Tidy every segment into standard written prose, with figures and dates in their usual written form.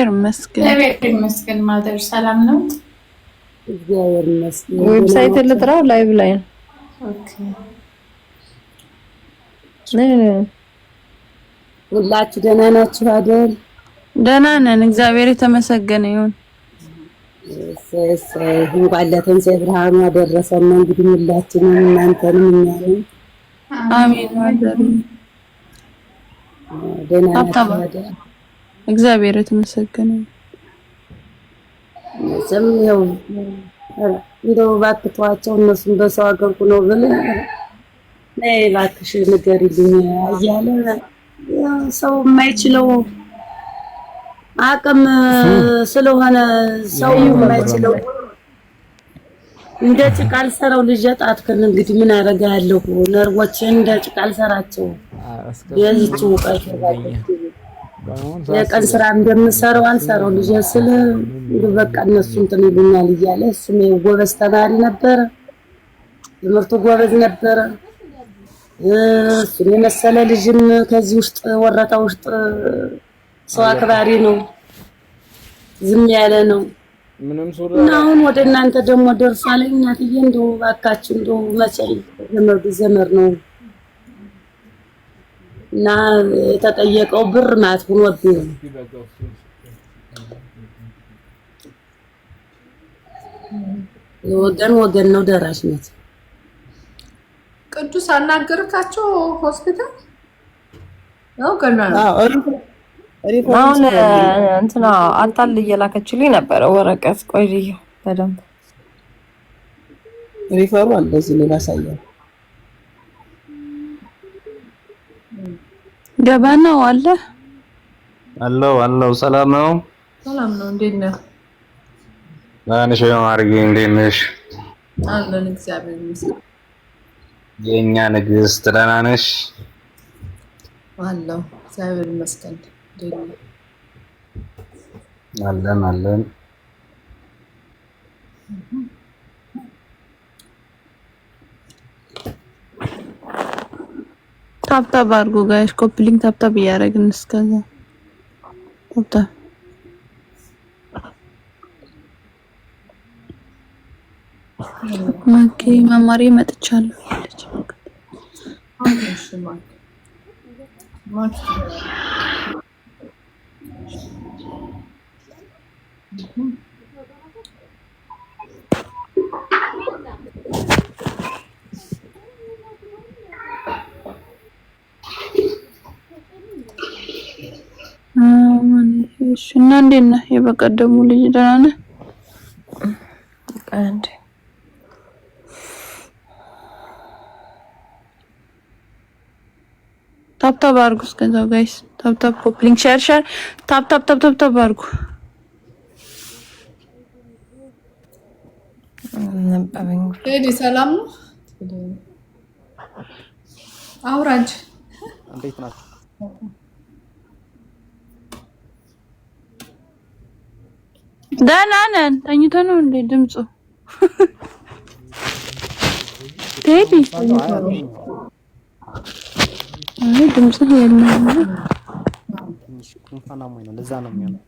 ይመስገን ማዘር ሰላም ነው። እግዚአብሔር ይመስገን። ዌብሳይት ልጥራው ላይቭ ላይ ነው። ኦኬ ሁላችሁ ደህና ናችሁ አይደል? ደህና ነን፣ እግዚአብሔር የተመሰገነ ይሁን። እንኳን ለትንሣኤ ብርሃኑ አደረሰን። እንግዲህ ሁላችንም እናንተንም እኛንም አሜን። ማዘር ደህና ናችሁ አይደል? እግዚአብሔር የተመሰገነ ዝም ያው እንደው እባክህ እነሱም በሰው ሀገር ነው ብለህ ነይ እባክሽ ንገሪልኝ እያለ ሰው የማይችለው አቅም ስለሆነ ሰው የማይችለው እንደ ጭቃ አልሰራው ልጅ ጣትክን እንግዲህ ምን አደርጋለሁ? ነርቮችን እንደ ጭቃ አልሰራቸው የዚህች ውቀት የቀን ስራ እንደምሰራው አልሰራው ልጅ ስለ በቃ እነሱ እንትን ይሉኛል እያለ እሱም ጎበዝ ተማሪ ነበረ፣ ትምህርቱ ጎበዝ ነበረ። እሱን የመሰለ ልጅም ከዚህ ውስጥ ወረታ ውስጥ ሰው አክባሪ ነው፣ ዝም ያለ ነው። እና አሁን ወደ እናንተ ደግሞ ደርሷል። እናትዬ እንደው እባካችሁ እንደው መቼም ዘመድ ነው እና የተጠየቀው ብር ማት ሆኖብኝ ወገን ነው ደራሽ ናት። ቅዱስ አናገርካቸው ሆስፒታል ነው ገና አሁን እንትና አጣል እየላከችልኝ ነበረ ወረቀት። ቆይ ልዩ በደንብ ሪፈሩ አለ እዚህ ላይ ላሳየው። ገባናው አለ አለው ሰላም ነው። እንዴት ነህ? ማንሽ ማርጊ እንዴት ነሽ? አለን እግዚአብሔር ይመስገን። የኛ ንግስት ደህና ነሽ? አለው እግዚአብሔር ይመስገን። አለን ታፕታፕ አድርጉ ጋይስ፣ ኮፕሊንግ ታፕታፕ እያደረግን እስከዛ ታፕታፕ ኦኬ። መማሪ መጥቻለሁ ያለች እና እንዴት ነህ? የበቀደሙ ልጅ ደህና ነህ? አንዴ ታፕታፕ አድርጉ እስከዛው ጋይስ፣ ታፕታፕ ኮፕሊንግ ሼር ታፕታፕ አድርጉ። ቴዲ ሰላም ነው? አውራጅ እንዴት ናችሁ? ደህና ነን። ተኝቶ ነው እንዴ ድምፁ? ቴዲ አይ ድምፁ የለም። ጉንፋን አሞኝ ነው፣ ለዛ ነው የሚሆነው።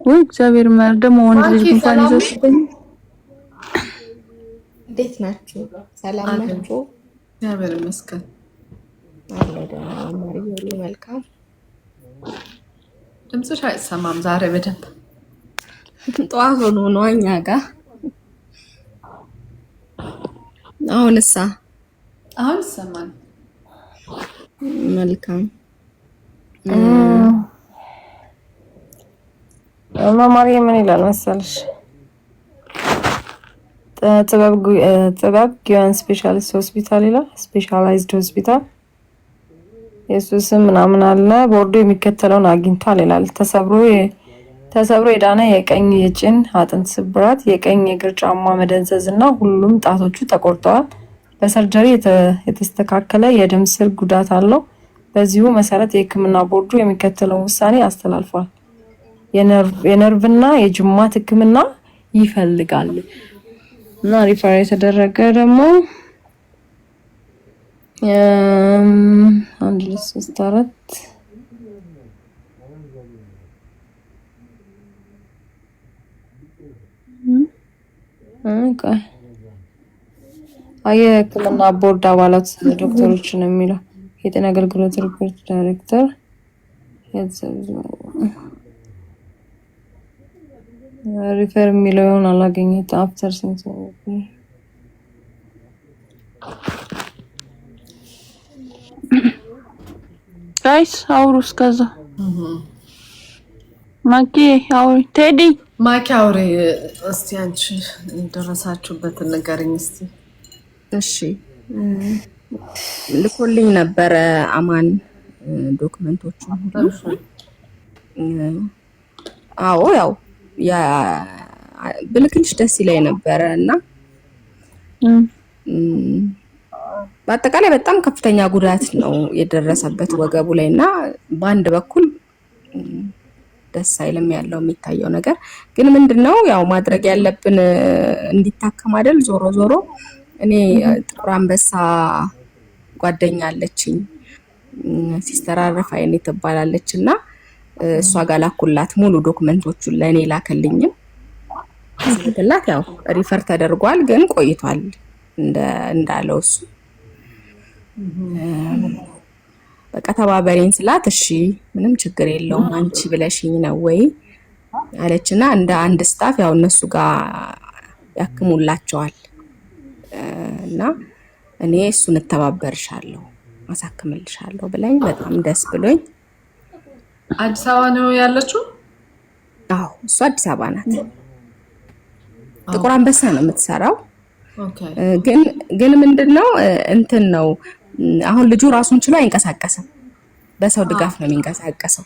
ወይ እግዚአብሔር ይመስገን። ደግሞ ወንድ ልጅ ጉንፋን ይዞብኝ። እንዴት ናችሁ? ሰላም ናችሁ? እግዚአብሔር ይመስገን። አለ ደህና ማሪ ሁሉ መልካም። ድምፅሽ አይሰማም ዛሬ በደንብ ጠዋት ሆኖ ነው እኛ ጋር። አሁንሳ ይሰማል። መልካም መማሪ ምን ይላል መሰልሽ? ጥበብ ጊዮን ስፔሻሊስት ሆስፒታል ይላል። ስፔሻላይዝድ ሆስፒታል ኢየሱስም ምናምን አለ። ቦርዱ የሚከተለውን አግኝቷል ይላል። ተሰብሮ የዳነ የቀኝ የጭን አጥንት ስብራት፣ የቀኝ የእግር ጫማ መደንዘዝ እና ሁሉም ጣቶቹ ተቆርጠዋል። በሰርጀሪ የተስተካከለ የደም ስር ጉዳት አለው። በዚሁ መሰረት የሕክምና ቦርዱ የሚከተለውን ውሳኔ አስተላልፏል። የነርቭና የጅማት ሕክምና ይፈልጋል እና ሪፈር የተደረገ ደግሞ 1 2 3 4 ኦኬ የሕክምና ቦርድ አባላት ዶክተሮችን የሚለው የጤና አገልግሎት ሪፖርት ዳይሬክተር ሪፈር የሚለውን አላገኘሁት አፍተር ሲንስ ጋይስ አውሩ እስከዛ ማኪ አውሪ ቴዲ ማኪ አውሪ እስቲ አንቺ ደረሳችሁበት ንገሪኝ እስቲ እሺ ልኮልኝ ነበረ አማን ዶክመንቶቹን ሁሉ አዎ ያው ያ ብልክልሽ ደስ ይለኝ ነበረ እና በአጠቃላይ በጣም ከፍተኛ ጉዳት ነው የደረሰበት ወገቡ ላይና በአንድ በኩል ደስ አይልም ያለው የሚታየው ነገር ግን ምንድነው ያው ማድረግ ያለብን እንዲታከም አይደል ዞሮ ዞሮ እኔ ጥቁር አንበሳ ጓደኛ አለችኝ ሲስተር አረፋይኔ ትባላለችና እሷ ጋር ላኩላት ሙሉ ዶክመንቶቹን ለኔ ላከልኝም ስለተላት ያው ሪፈር ተደርጓል ግን ቆይቷል እንዳለው እሱ በቃ ተባበሬን ስላት እሺ ምንም ችግር የለውም አንቺ ብለሽኝ ነው ወይ አለችና እንደ አንድ ስታፍ ያው እነሱ ጋር ያክሙላቸዋል እና እኔ እሱን ተባበርሻለሁ አሳክምልሻለሁ ብላኝ በጣም ደስ ብሎኝ አዲስ አበባ ነው ያለችው አዎ እሱ አዲስ አበባ ናት ጥቁር አንበሳ ነው የምትሰራው ኦኬ ግን ምንድነው እንትን ነው አሁን ልጁ ራሱን ችሎ አይንቀሳቀስም በሰው ድጋፍ ነው የሚንቀሳቀሰው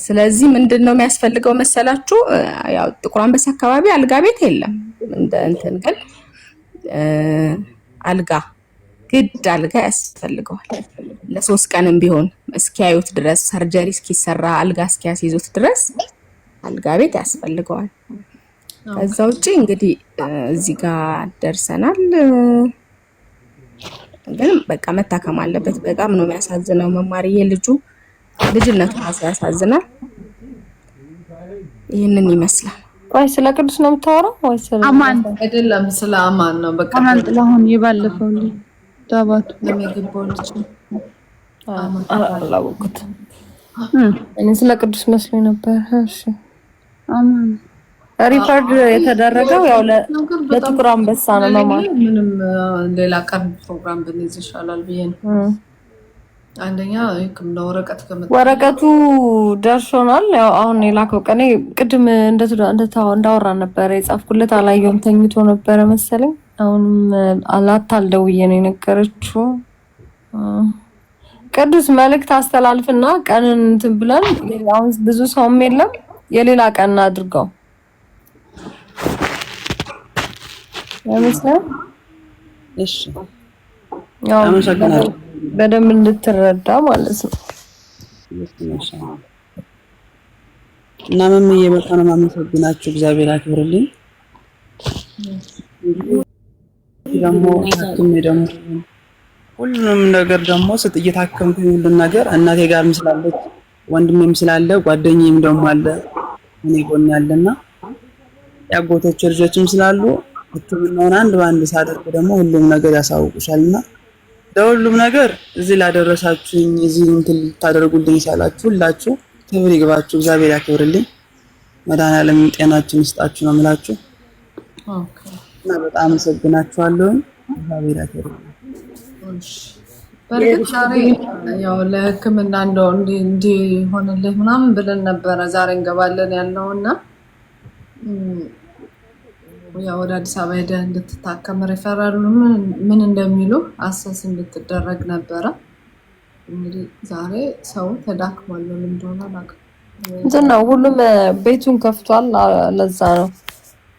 ስለዚህ ምንድነው የሚያስፈልገው መሰላችሁ ያው ጥቁር አንበሳ አካባቢ አልጋ ቤት የለም እንደ እንትን ግን አልጋ ያስፈልገዋል ለ3 ቀንም ቢሆን እስኪያዩት ድረስ ሰርጀሪ እስኪሰራ አልጋ እስኪያስይዙት ድረስ አልጋ ቤት ያስፈልገዋል ከዛው ውጪ እንግዲህ እዚህ ጋር ደርሰናል ግን በቃ መታከም አለበት በጣም ነው የሚያሳዝነው መማርዬ ልጅነቱ ያሳዝናል ይሄንን ይመስላል ቆይ ስለ ቅዱስ ነው የምታወራው ወይ ስለ አማን አይደለም ስለ አማን ነው በቃ አማን ጥላሁን ይባልፈው እንዴ ዳባቱ ለሚገባው ልጅ አላወኩት እኔ ስለ ቅዱስ መስሎኝ ነበር እሺ አማን ሪፈርድ የተደረገው ያው ለጥቁር አንበሳ ነው ማማ ምንም ሌላ ቀን ፕሮግራም ብንይዝ ይሻላል ብዬ ነው አንደኛ ህክምና ወረቀቱ ደርሶናል ያው አሁን የላከው ቀኔ ቅድም እንዳወራ ነበር የጻፍኩለት አላየውም ተኝቶ ነበር መሰለኝ አሁንም አላታልደውዬ ነው የነገረችው ቅዱስ መልእክት አስተላልፍና ቀንን እንትን ብለን አሁን ብዙ ሰውም የለም የሌላ ቀን አድርገው ለምሳሌ እሺ ያው አመሰግናለሁ በደንብ እንድትረዳ ማለት ነው እና መምዬ በጣም ነው የማመሰግናችሁ እግዚአብሔር ያክብርልኝ ደግሞ ሁሉንም ነገር ደግሞ እየታከምኩኝ ሁሉን ነገር እናቴ ጋርም ስላለች ወንድሜም ስላለ ጓደኛዬም ደግሞ አለ እኔ ጎን ያለና ያጎቶች ልጆችም ስላሉ ህክምናውን አንድ ባንድ ሳደርግ ደግሞ ሁሉም ነገር ያሳውቁሻልና ለሁሉም ነገር እዚህ ላደረሳችሁኝ እዚህ እንትን ታደርጉልኝ ሳላችሁ ሁላችሁ ክብር ይግባችሁ እግዚአብሔር ያክብርልኝ መድኃኒዓለም ጤናችሁን ይስጣችሁ ነው የምላችሁ ኦኬ እና በጣም አመሰግናችኋለሁ እግዚአብሔር ያክብርልኝ በርግጥ ዛሬ ያው ለህክምና እንደው እንዲሆንልህ ምናምን ብለን ነበረ ዛሬ እንገባለን ያለውና ያው ወደ አዲስ አበባ ሄደህ እንድትታከም ሪፈራሉ ምን እንደሚሉ አሰስ እንድትደረግ ነበረ እንግዲህ ዛሬ ሰው ተዳክሟል ምን እንደሆነ አላውቅም ነው ሁሉም ቤቱን ከፍቷል ለዛ ነው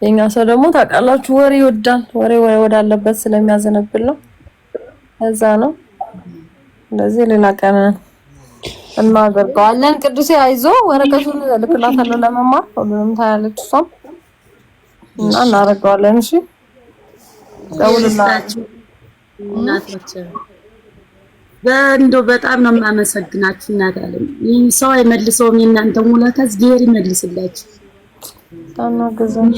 የኛ ሰው ደግሞ ታውቃላችሁ ወሬ ይወዳል ወሬ ወዳለበት ስለሚያዘነብል ነው ለዛ ነው እንደዚህ ሌላ ቀን እናደርገዋለን ቅዱሴ አይዞ ወረቀቱን ልክላታለሁ ለመማር ሁሉንም ታያለች እሷም እና እናደርገዋለን እሺ ደውልላችሁ እናቶች እንደው በጣም ነው የማመሰግናችሁ እናት አለም ይህ ሰው አይመልሰውም የእናንተ ሙላታ እግዚአብሔር ይመልስላችሁ ታናገዘን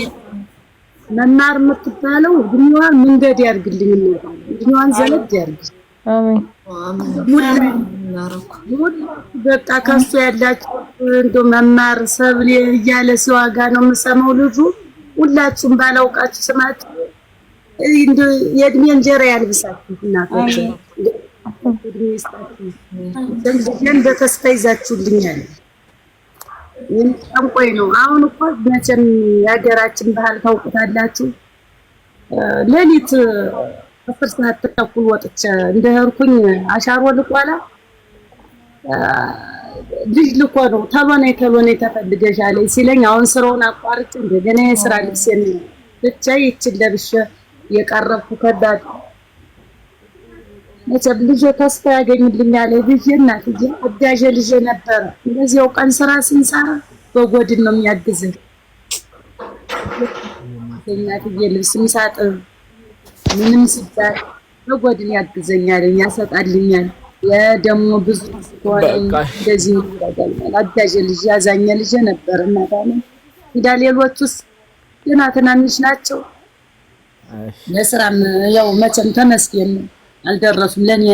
መማር የምትባለው ድንዋን መንገድ ያርግልኝ ነው ድንዋን ዘለድ ያርግ አሜን በቃ ከሱ ያላችሁ እንደው መማር ሰብል እያለ ሲዋጋ ነው የምሰማው ልጁ ሁላችሁም ባላውቃችሁ ስማት እንደ የእድሜ እንጀራ ያልብሳችሁ እናቶች ደንደን በተስፋ ይዛችሁልኛል እንቆይ ነው አሁን እኮ መቼም የሀገራችን ባህል ታውቁታላችሁ ሌሊት 10 ሰዓት ተኩል ወጥቼ እንደሄድኩኝ አሻሮ ልቋላ ልጅ ልኮ ነው ተሎኔ ተፈልገሻል ሲለኝ አሁን ስራውን አቋርጬ እንደገና የስራ ልብሴን ብቻ ይችል ለብሼ የቀረብኩ ከዳት መቼም ልጅ ተስፋ ያገኝልኛል ልጅ እናትዬ አጋዥ ልጅ ነበር እንደዚያው ቀን ስራ ስንሰራ በጎድን ነው የሚያግዘኝ እናትዬ ልብስ ምሳጥብ ምንም ሲባል በጎድን ያግዘኛል ያሰጣልኛል የደሞ ብዙ ሆነ እንደዚህ ያደርጋል አጋዥ ልጅ ያዛኛ ልጅ ነበር እናታኔ ሌሎቹስ ገና ትናንሽ ናቸው ለስራም ያው መቼም ተመስገን አልደረሱም ለኔ